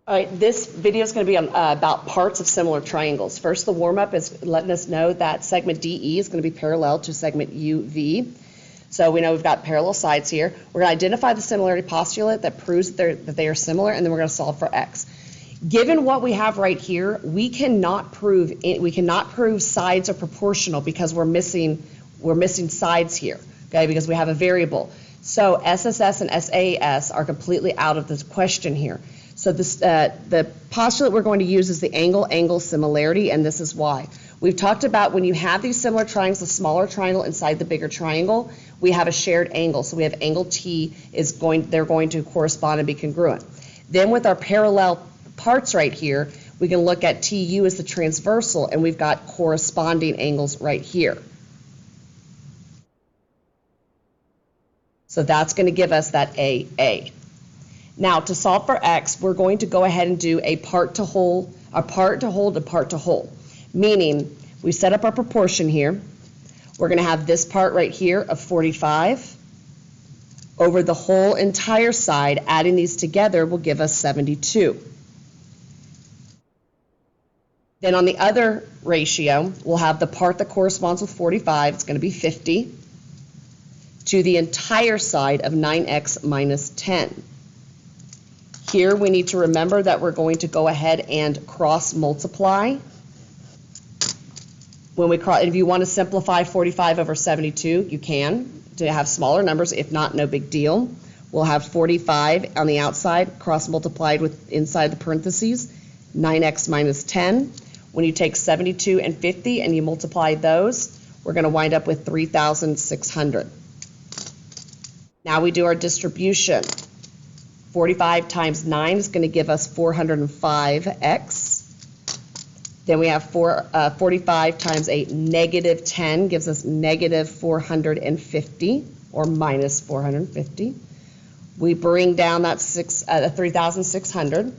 All right, this video is going to be on, about parts of similar triangles. First, the warm-up is letting us know that segment DE is going to be parallel to segment UV. So we know we've got parallel sides here. We're going to identify the similarity postulate that proves that they are similar, and then we're going to solve for x. Given what we have right here, we cannot prove sides are proportional because we're missing sides here, okay? Because we have a variable. So SSS and SAS are completely out of this question here. So this, the postulate we're going to use is the angle-angle similarity, and this is why. We've talked about when you have these similar triangles, the smaller triangle inside the bigger triangle, we have a shared angle. So we have angle T they're going to correspond and be congruent. Then with our parallel parts right here, we can look at TU as the transversal, and we've got corresponding angles right here. So that's going to give us that AA. Now, to solve for x, we're going to go ahead and do a part to whole, a part to whole. Meaning, we set up our proportion here. We're going to have this part right here of 45 over the whole entire side. Adding these together will give us 72. Then on the other ratio, we'll have the part that corresponds with 45. It's going to be 50 to the entire side of 9x minus 10. Here we need to remember that we're going to go ahead and cross multiply. If you want to simplify 45 over 72, you can to have smaller numbers. If not, no big deal. We'll have 45 on the outside, cross multiplied with inside the parentheses, 9x minus 10. When you take 72 and 50 and you multiply those, we're going to wind up with 3,600. Now we do our distribution. 45 times 9 is going to give us 405x. Then we have 45 times a negative 10 gives us negative 450 or minus 450. We bring down that 3,600.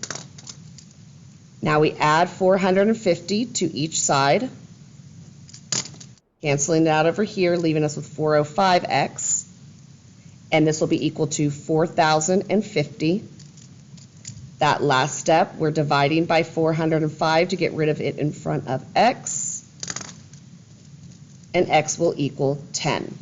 Now we add 450 to each side, canceling it out over here, leaving us with 405x. And this will be equal to 4,050. That last step, we're dividing by 405 to get rid of it in front of x, and x will equal 10.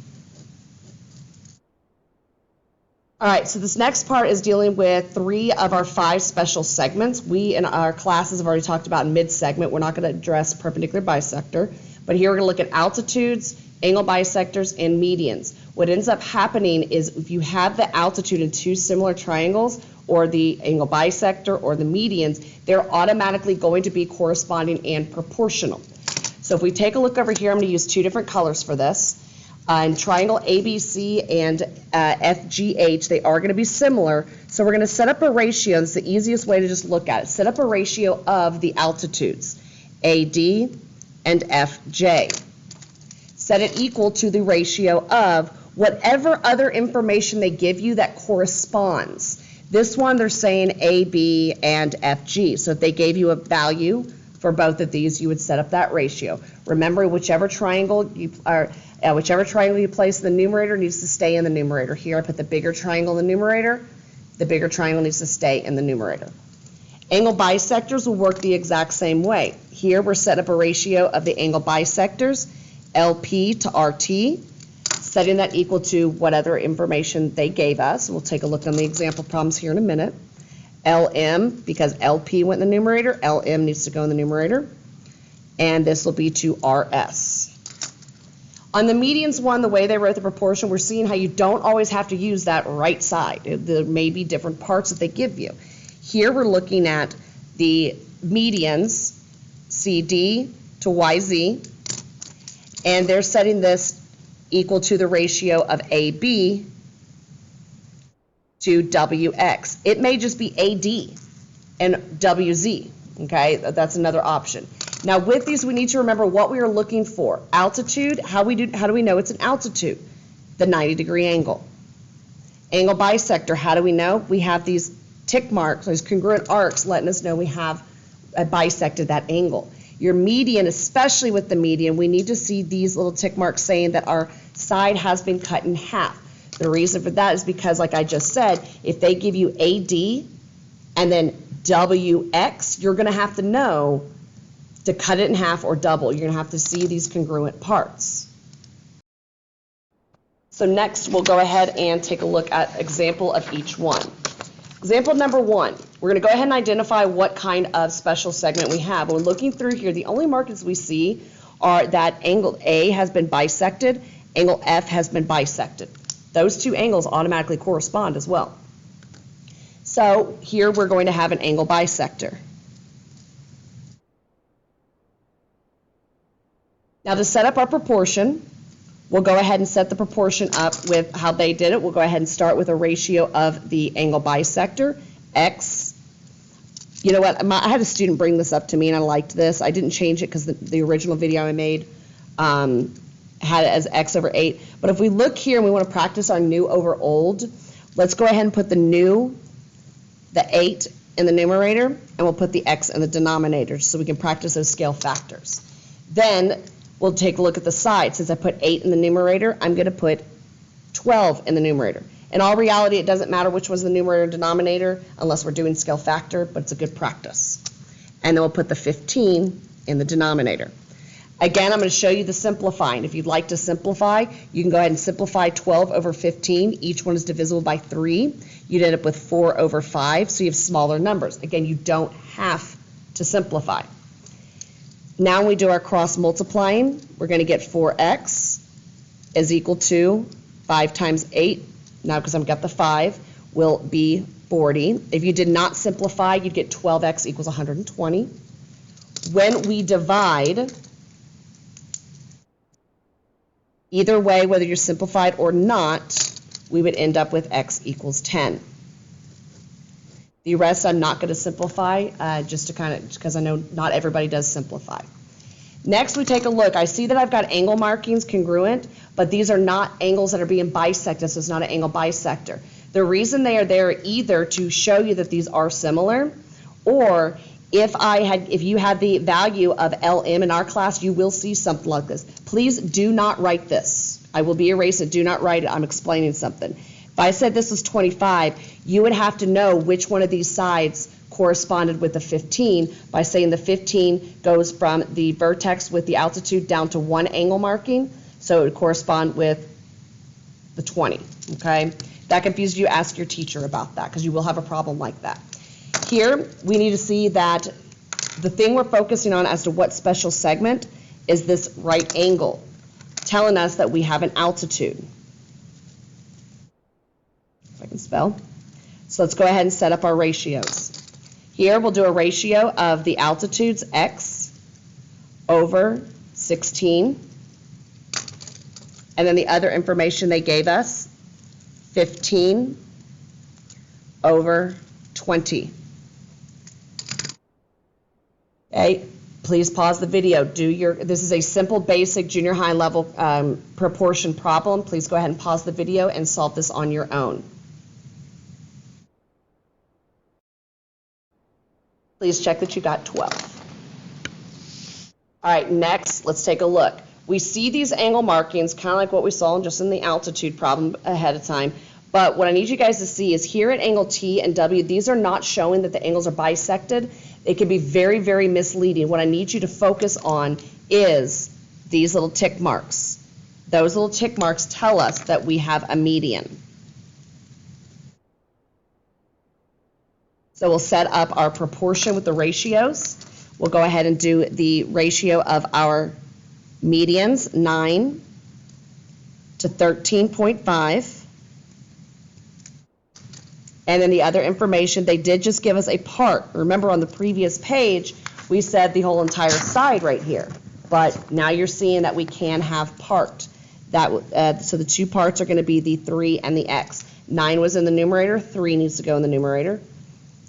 All right, so this next part is dealing with 3 of our 5 special segments. We in our classes have already talked about mid-segment. We're not going to address perpendicular bisector, but here we're going to look at altitudes, angle bisectors, and medians. What ends up happening is if you have the altitude in 2 similar triangles, or the angle bisector, or the medians, they're automatically going to be corresponding and proportional. So if we take a look over here, I'm going to use 2 different colors for this. In triangle ABC and FGH, they are going to be similar. So we're going to set up a ratio. It's the easiest way to just look at it. Set up a ratio of the altitudes, AD and FJ. Set it equal to the ratio of whatever other information they give you that corresponds. This one, they're saying AB and FG. So if they gave you a value for both of these, you would set up that ratio. Remember, whichever triangle you place in the numerator needs to stay in the numerator. Here I put the bigger triangle in the numerator. The bigger triangle needs to stay in the numerator. Angle bisectors will work the exact same way. Here we're set up a ratio of the angle bisectors, LP to RT, setting that equal to what other information they gave us. We'll take a look on the example problems here in a minute. LM, because LP went in the numerator, LM needs to go in the numerator. And this will be to RS. On the medians one, the way they wrote the proportion, we're seeing how you don't always have to use that right side. There may be different parts that they give you. Here we're looking at the medians, CD to YZ, and they're setting this equal to the ratio of AB to WX. It may just be AD and WZ, okay? That's another option. Now with these, we need to remember what we are looking for. Altitude, how do we know it's an altitude? The 90-degree angle. Angle bisector, how do we know? We have these tick marks, these congruent arcs letting us know we have bisected that angle. Your median, especially with the median, we need to see these little tick marks saying that our side has been cut in half. The reason for that is because, like I just said, if they give you AD and then WX, you're going to have to know to cut it in half or double. You're going to have to see these congruent parts. So next, we'll go ahead and take a look at example of each one. Example number 1, we're going to go ahead and identify what kind of special segment we have. When we're looking through here, the only markings we see are that angle A has been bisected, angle F has been bisected. Those two angles automatically correspond as well. So here we're going to have an angle bisector. Now to set up our proportion, we'll go ahead and set the proportion up with how they did it. We'll go ahead and start with a ratio of the angle bisector, X. You know what, I had a student bring this up to me and I liked this. I didn't change it because the original video I made had it as X over 8. But if we look here and we want to practice our new over old, let's go ahead and put the 8 in the numerator, and we'll put the X in the denominator so we can practice those scale factors. Then we'll take a look at the side. Since I put 8 in the numerator, I'm going to put 12 in the numerator. In all reality, it doesn't matter which one's the numerator and denominator unless we're doing scale factor, but it's a good practice. And then we'll put the 15 in the denominator. Again, I'm going to show you the simplifying. If you'd like to simplify, you can go ahead and simplify 12 over 15. Each one is divisible by 3. You'd end up with 4 over 5, so you have smaller numbers. Again, you don't have to simplify. Now when we do our cross multiplying, we're going to get 4x is equal to 5 times 8. Now because I've got the 5, will be 40. If you did not simplify, you'd get 12x equals 120. When we divide, either way, whether you're simplified or not, we would end up with x equals 10. The rest I'm not going to simplify, just because I know not everybody does simplify. Next, we take a look. I see that I've got angle markings congruent, but these are not angles that are being bisected, so it's not an angle bisector. The reason they are there either to show you that these are similar, or if you had the value of LM in our class, you will see something like this. Please do not write this. I will be erasing it. Do not write it. I'm explaining something. If I said this was 25, you would have to know which one of these sides corresponded with the 15 by saying the 15 goes from the vertex with the altitude down to one angle marking, so it would correspond with the 20, okay? If that confuses you, ask your teacher about that because you will have a problem like that. Here, we need to see that the thing we're focusing on as to what special segment is this right angle, telling us that we have an altitude. If I can spell. So let's go ahead and set up our ratios. Here, we'll do a ratio of the altitudes, x over 16. And then the other information they gave us, 15 over 20. Okay, please pause the video. This is a simple, basic junior high level proportion problem. Please go ahead and pause the video and solve this on your own. Please check that you got 12. All right, next, let's take a look. We see these angle markings, kind of like what we saw just in the altitude problem ahead of time. But what I need you guys to see is here at angle T and W, these are not showing that the angles are bisected. It can be very, very misleading. What I need you to focus on is these little tick marks. Those little tick marks tell us that we have a median. So we'll set up our proportion with the ratios. We'll go ahead and do the ratio of our medians, 9 to 13.5. And then the other information, they did just give us a part. Remember on the previous page, we said the whole entire side right here. But now you're seeing that we can have part. So the two parts are going to be the 3 and the x. 9 was in the numerator, 3 needs to go in the numerator.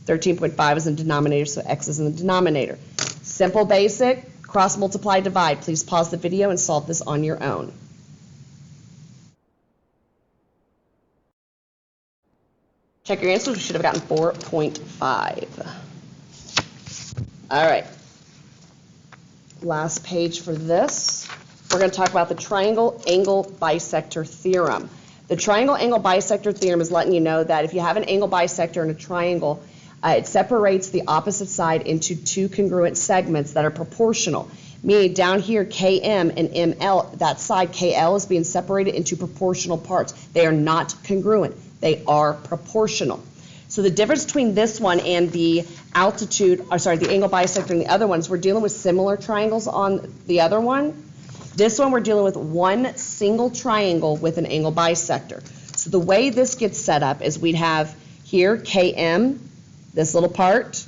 13.5 is in the denominator, so x is in the denominator. Simple, basic, cross, multiply, divide. Please pause the video and solve this on your own. Check your answers. We should have gotten 4.5. All right. Last page for this. We're going to talk about the triangle angle bisector theorem. The triangle angle bisector theorem is letting you know that if you have an angle bisector and a triangle, It separates the opposite side into two congruent segments that are proportional. Meaning down here, KM and ML, that side, KL, is being separated into proportional parts. They are not congruent. They are proportional. So the difference between this one and the the angle bisector and the other ones, we're dealing with similar triangles on the other one. This one, we're dealing with one single triangle with an angle bisector. So the way this gets set up is we'd have here KM, this little part,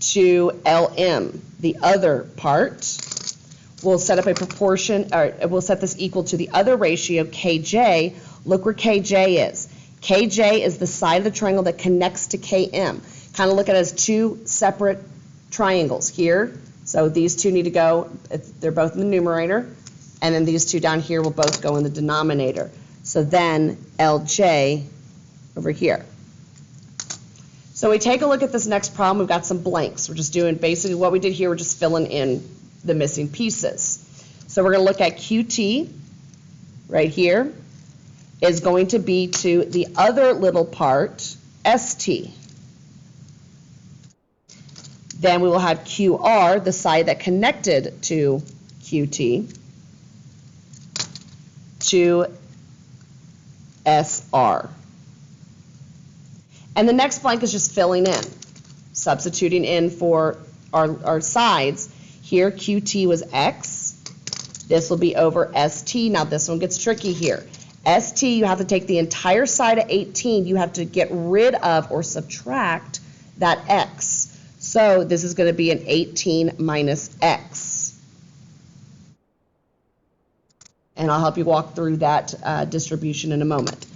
to LM, the other part. We'll set up a proportion, or we'll set this equal to the other ratio, KJ. Look where KJ is. KJ is the side of the triangle that connects to KM. Kind of look at it as two separate triangles here. So these two need to go, they're both in the numerator, and then these two down here will both go in the denominator. So then LJ over here. So we take a look at this next problem. We've got some blanks. We're just doing basically what we did here. We're just filling in the missing pieces. So we're going to look at QT right here is going to be to the other little part, ST. Then we will have QR, the side that connected to QT, to SR. And the next blank is just filling in, substituting in for our sides. Here, QT was X. This will be over ST. Now, this one gets tricky here. ST, you have to take the entire side of 18. You have to get rid of or subtract that X. So this is going to be an 18 minus X. And I'll help you walk through that distribution in a moment.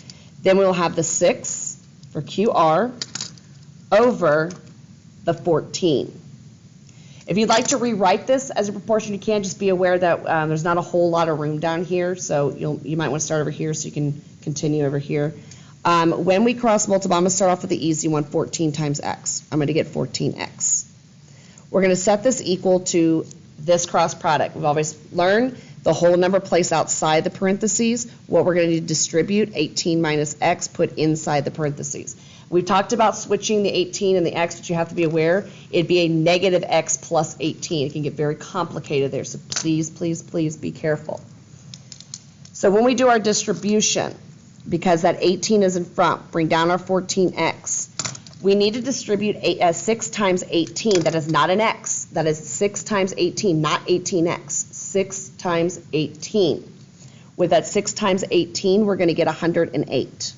Then we'll have the 6 for QR over the 14. If you'd like to rewrite this as a proportion, you can. Just be aware that there's not a whole lot of room down here, so you might want to start over here so you can continue over here. When we cross multiply, I'm going to start off with the easy one, 14 times x. I'm going to get 14x. We're going to set this equal to this cross product. We've always learned the whole number placed outside the parentheses. What we're going to distribute, 18 minus x, put inside the parentheses. We've talked about switching the 18 and the x, but you have to be aware it'd be a negative x plus 18. It can get very complicated there, so please, please, please be careful. So when we do our distribution, because that 18 is in front, bring down our 14x. We need to distribute 6 times 18. That is not an x. That is 6 times 18, not 18x. 6 times 18. With that 6 times 18, we're going to get 108.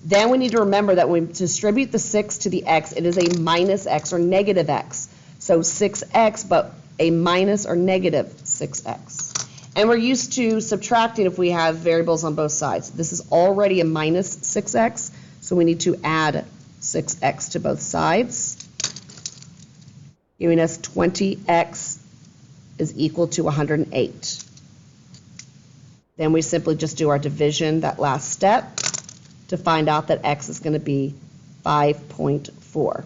Then we need to remember that when we distribute the 6 to the x, it is a minus x or negative x. So 6x, but a minus or negative 6x. And we're used to subtracting if we have variables on both sides. This is already a minus 6x, so we need to add 6x to both sides, giving us 20x is equal to 108. Then we simply just do our division, that last step, to find out that x is going to be 5.4.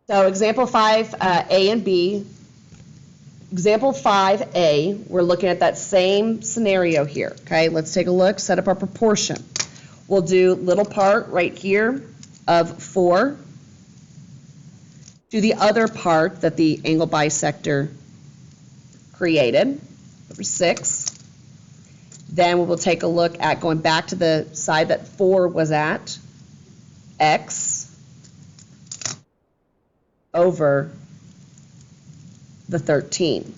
So example 5, A and B. Example 5A, we're looking at that same scenario here. Okay, let's take a look, set up our proportion. We'll do little part right here of 4 to the other part that the angle bisector created, over 6. Then we will take a look at going back to the side that 4 was at, x over the 13.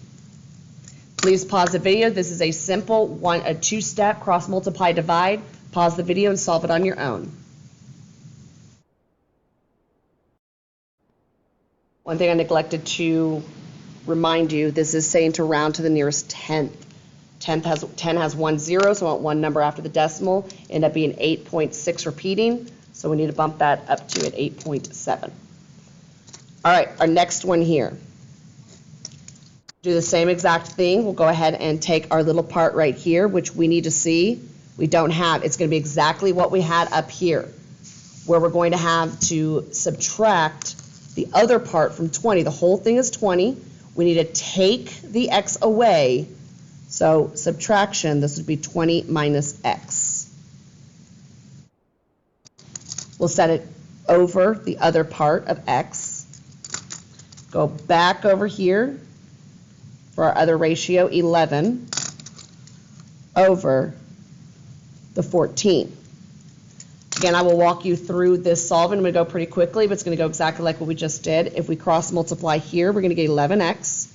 Please pause the video. This is a simple a two-step cross multiply divide. Pause the video and solve it on your own. One thing I neglected to remind you, this is saying to round to the nearest tenth. 10 has 1 0, so I want one number after the decimal. End up being 8.6 repeating, so we need to bump that up to at 8.7. All right, our next one here. Do the same exact thing. We'll go ahead and take our little part right here, which we need to see. We don't have. It's going to be exactly what we had up here, where we're going to have to subtract the other part from 20. The whole thing is 20. We need to take the x away. So subtraction, this would be 20 minus x. We'll set it over the other part of x. Go back over here for our other ratio, 11, over the 14. Again, I will walk you through this solving. I'm going to go pretty quickly, but it's going to go exactly like what we just did. If we cross multiply here, we're going to get 11x.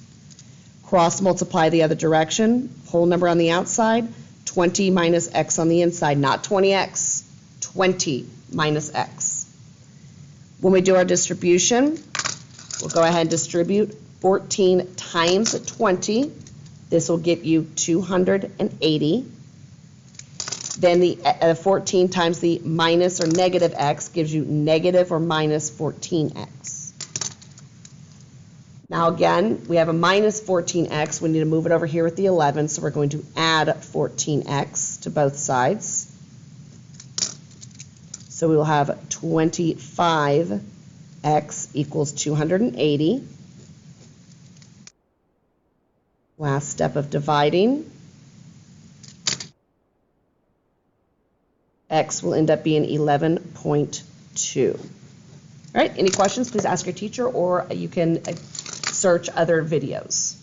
Cross multiply the other direction, whole number on the outside, 20 minus x on the inside, not 20x, 20 minus x. When we do our distribution, we'll go ahead and distribute 14 times 20. This will give you 280. Then the 14 times the minus or negative x gives you negative or minus 14x. Now again, we have a minus 14x. We need to move it over here with the 11, so we're going to add 14x to both sides. So we will have 25x equals 280. Last step of dividing. X will end up being 11.2. All right, any questions, please ask your teacher, or you can search other videos.